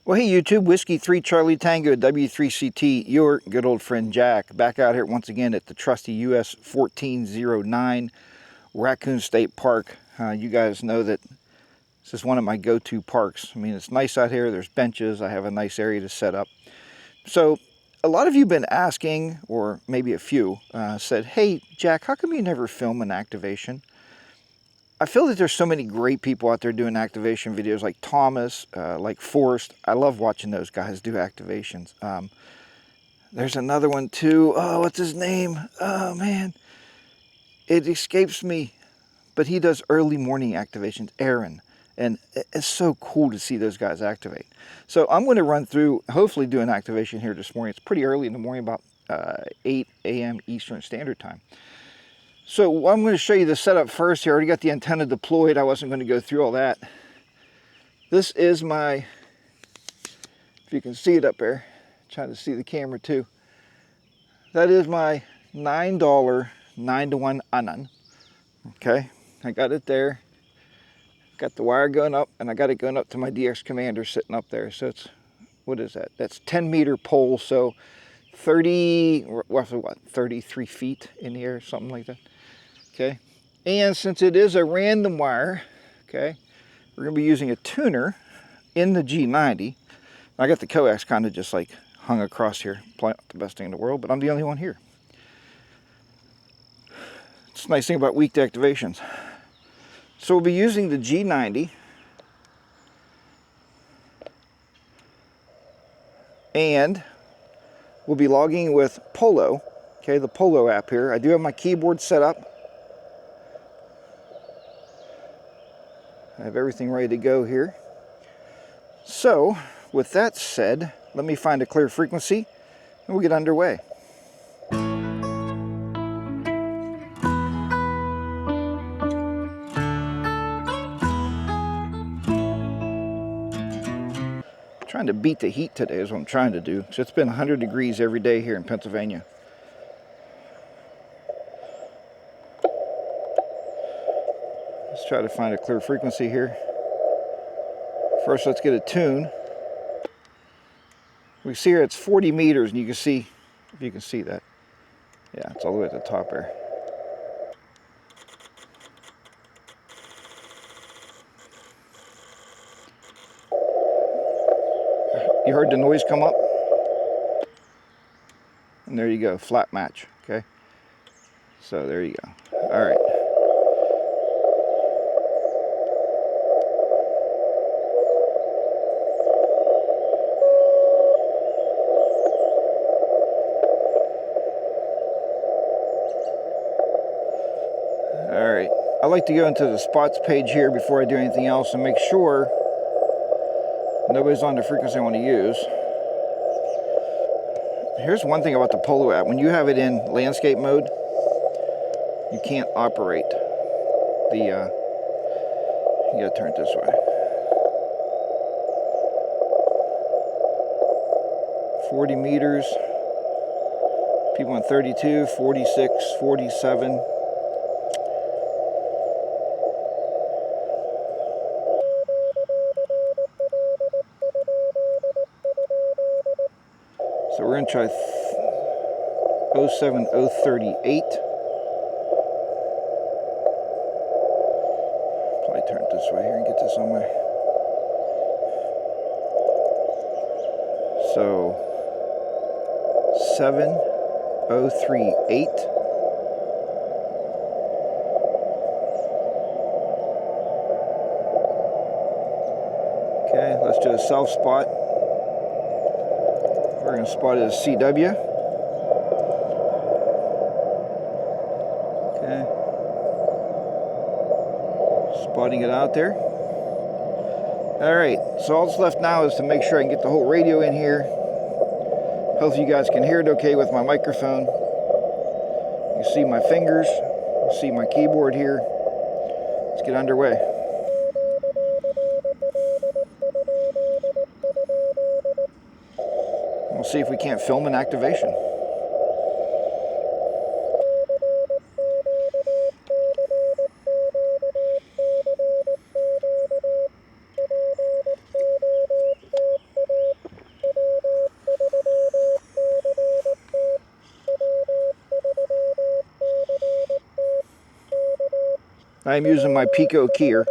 Well, hey YouTube, Whiskey 3 Charlie Tango W3CT, your good old friend Jack, back out here once again at the trusty US 1409 Raccoon State Park. You guys know that this is one of my go-to parks. I mean, it's nice out here, there's benches, I have a nice area to set up. So, a lot of you have been asking, or maybe a few, said, hey Jack, how come you never film an activation? I feel that there's so many great people out there doing activation videos, like Thomas, like Forrest. I love watching those guys do activations. There's another one too. Oh, what's his name? Oh man, it escapes me. But he does early morning activations, Aaron. And it's so cool to see those guys activate. So I'm going to run through, hopefully do an activation here this morning. It's pretty early in the morning, about 8 a.m. Eastern Standard Time. So I'm going to show you the setup first here. I already got the antenna deployed. I wasn't going to go through all that. This is my, if you can see it up there, trying to see the camera too. That is my $9 9-to-1 Anan. Okay, I got it there. Got the wire going up, and I got it going up to my DX Commander sitting up there. So it's, what is that? That's 10-meter pole, so 33 feet in the air, something like that. Okay, and since it is a random wire, okay, we're going to be using a tuner in the G90. I got the coax kind of just like hung across here, probably not the best thing in the world, but I'm the only one here. It's a nice thing about weekday activations. So we'll be using the G90 and we'll be logging with Polo, okay, the Polo app here. I do have my keyboard set up. I have everything ready to go here. So, with that said, let me find a clear frequency and we'll get underway. Trying to beat the heat today is what I'm trying to do. So it's been 100 degrees every day here in Pennsylvania. Let's try to find a clear frequency here. First, let's get a tune. We see here it's 40 meters, and you can see, if you can see that. Yeah, it's all the way at the top there. You heard the noise come up? And there you go, flat match, okay? So there you go. All right. All right. I like to go into the spots page here before I do anything else and make sure nobody's on the frequency I want to use. Here's one thing about the Polo app. When you have it in landscape mode, you can't operate the, you gotta turn it this way. 40 meters, people on 32, 46, 47. So we're gonna try 07038. Probably turn it this way here and get this on my. So 7038. Okay, let's do a self spot. We're going to spot it as CW. Okay. Spotting it out there. All right, so all that's left now is to make sure I can get the whole radio in here. Hopefully you guys can hear it okay with my microphone. You see my fingers, you see my keyboard here. Let's get underway. We'll see if we can't film an activation. I'm using my Pico keyer.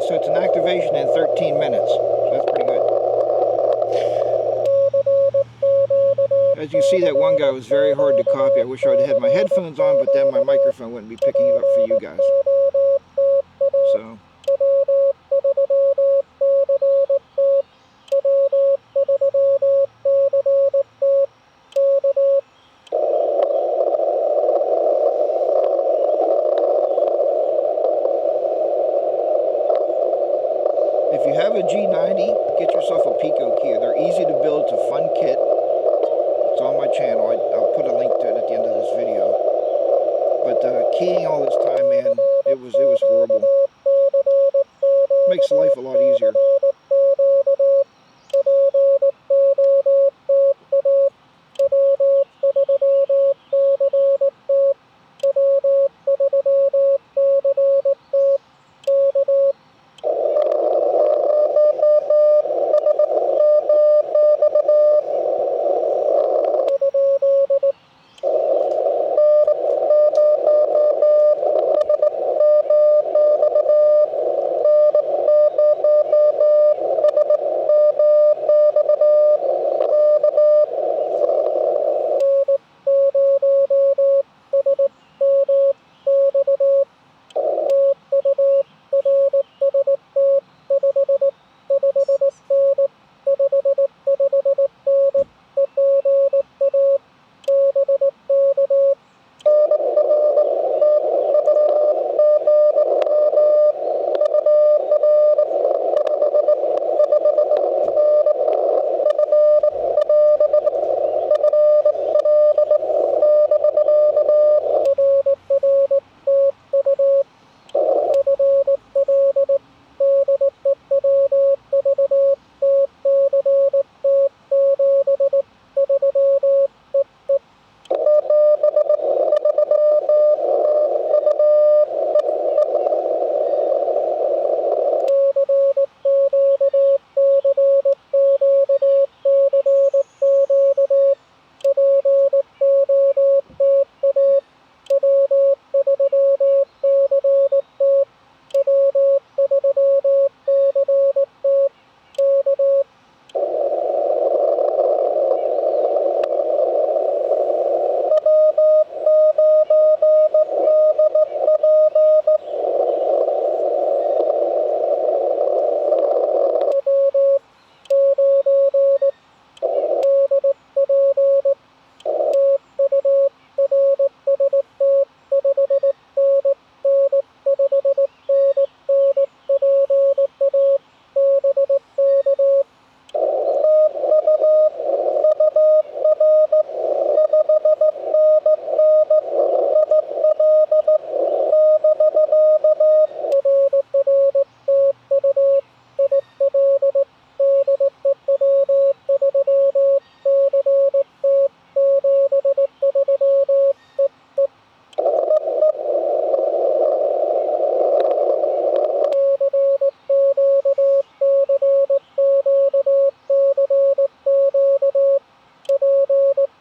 so it's an activation in 13 minutes. So that's pretty good. As you see, that one guy was very hard to copy. I wish I would have had my headphones on, but then my microphone wouldn't be picking it up for you guys. So. If you have a G90, get yourself a Pico key. They're easy to build. It's a fun kit. It's on my channel. I'll put a link to it at the end of this video. But keying all this time, man, it was horrible. Makes life a lot easier.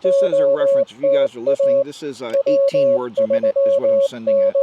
Just as a reference, if you guys are listening, this is 18 words a minute is what I'm sending at.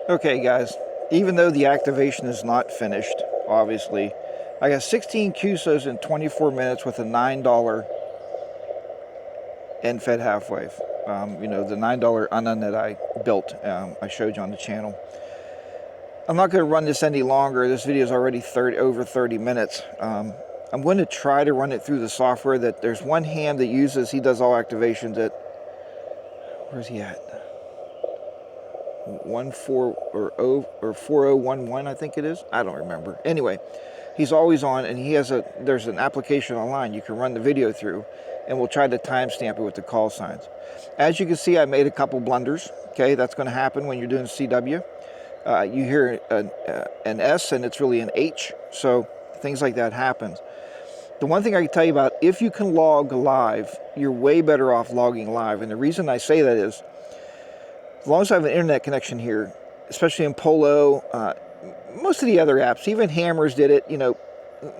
Okay guys, even though the activation is not finished, obviously, I got 16 QSOs in 24 minutes with a $9 end-fed half-wave. You know, the $9 unknown that I built, I showed you on the channel. I'm not going to run this any longer. This video is already over 30 minutes. I'm going to try to run it through the software that there's one ham that uses, he does all activations at, where's he at? 4011, I think it is. I don't remember. Anyway, he's always on, and there's an application online you can run the video through, and we'll try to timestamp it with the call signs. As you can see, I made a couple blunders. Okay, that's going to happen when you're doing CW. You hear an S, and it's really an H, so things like that happens. The one thing I can tell you about, if you can log live, you're way better off logging live, and the reason I say that is, as long as I have an internet connection here, especially in Polo, most of the other apps, even Hammers did it, you know,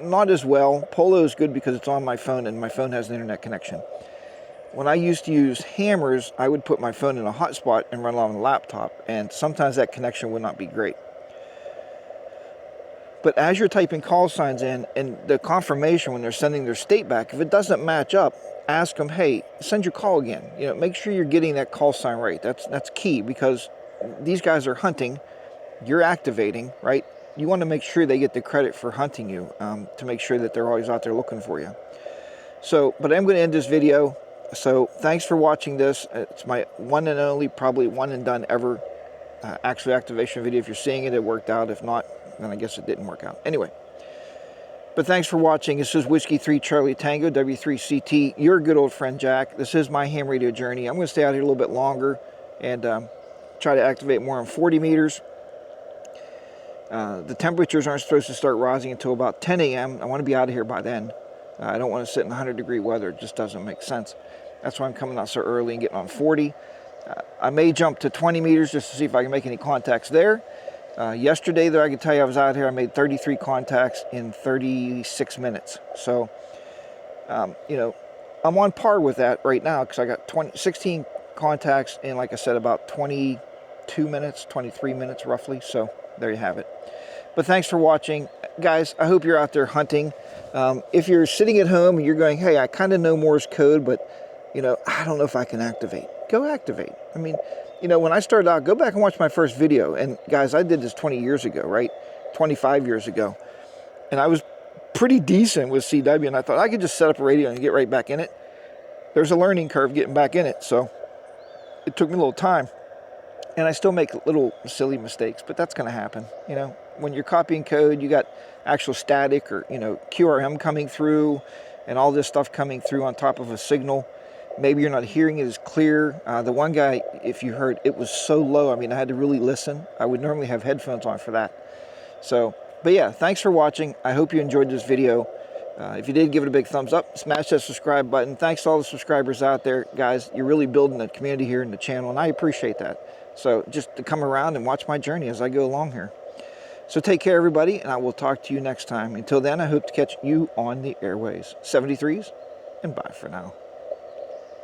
not as well. Polo is good because it's on my phone and my phone has an internet connection. When I used to use Hammers, I would put my phone in a hotspot and run it on the laptop, and sometimes that connection would not be great. But as you're typing call signs in, and the confirmation when they're sending their state back, if it doesn't match up, ask them, hey, send your call again. You know, make sure you're getting that call sign right. That's key, because these guys are hunting, you're activating, right? You want to make sure they get the credit for hunting you, to make sure that they're always out there looking for you. So, but I'm going to end this video. So thanks for watching this. It's my one and only, probably one and done ever actual activation video. If you're seeing it, it worked out. If not, then I guess it didn't work out. Anyway, but thanks for watching. This is Whiskey 3 Charlie Tango, W3CT, your good old friend Jack. This is my ham radio journey. I'm going to stay out here a little bit longer and try to activate more on 40 meters. The temperatures aren't supposed to start rising until about 10 a.m. I want to be out of here by then. I don't want to sit in 100-degree weather. It just doesn't make sense. That's why I'm coming out so early and getting on 40. I may jump to 20 meters just to see if I can make any contacts there. Yesterday, though, I can tell you I was out here. I made 33 contacts in 36 minutes. So, you know, I'm on par with that right now because I got 16 contacts in, like I said, about 22 minutes, 23 minutes roughly. So there you have it. But thanks for watching. Guys, I hope you're out there hunting. If you're sitting at home and you're going, hey, I kind of know Morse code, but, you know, I don't know if I can activate. Go activate. I mean, you know, when I started out, go back and watch my first video. And guys, I did this 20 years ago, right? 25 years ago. And I was pretty decent with CW, and I thought I could just set up a radio and get right back in it. There's a learning curve getting back in it, so it took me a little time. And I still make little silly mistakes, but that's going to happen. You know, when you're copying code, you got actual static or, you know, QRM coming through and all this stuff coming through on top of a signal. Maybe you're not hearing it as clear. The one guy, if you heard, it was so low. I mean, I had to really listen. I would normally have headphones on for that. So, but yeah, thanks for watching. I hope you enjoyed this video. If you did, give it a big thumbs up. Smash that subscribe button. Thanks to all the subscribers out there. Guys, you're really building a community here in the channel, and I appreciate that. So just to come around and watch my journey as I go along here. So take care, everybody, and I will talk to you next time. Until then, I hope to catch you on the airways. 73s, and bye for now.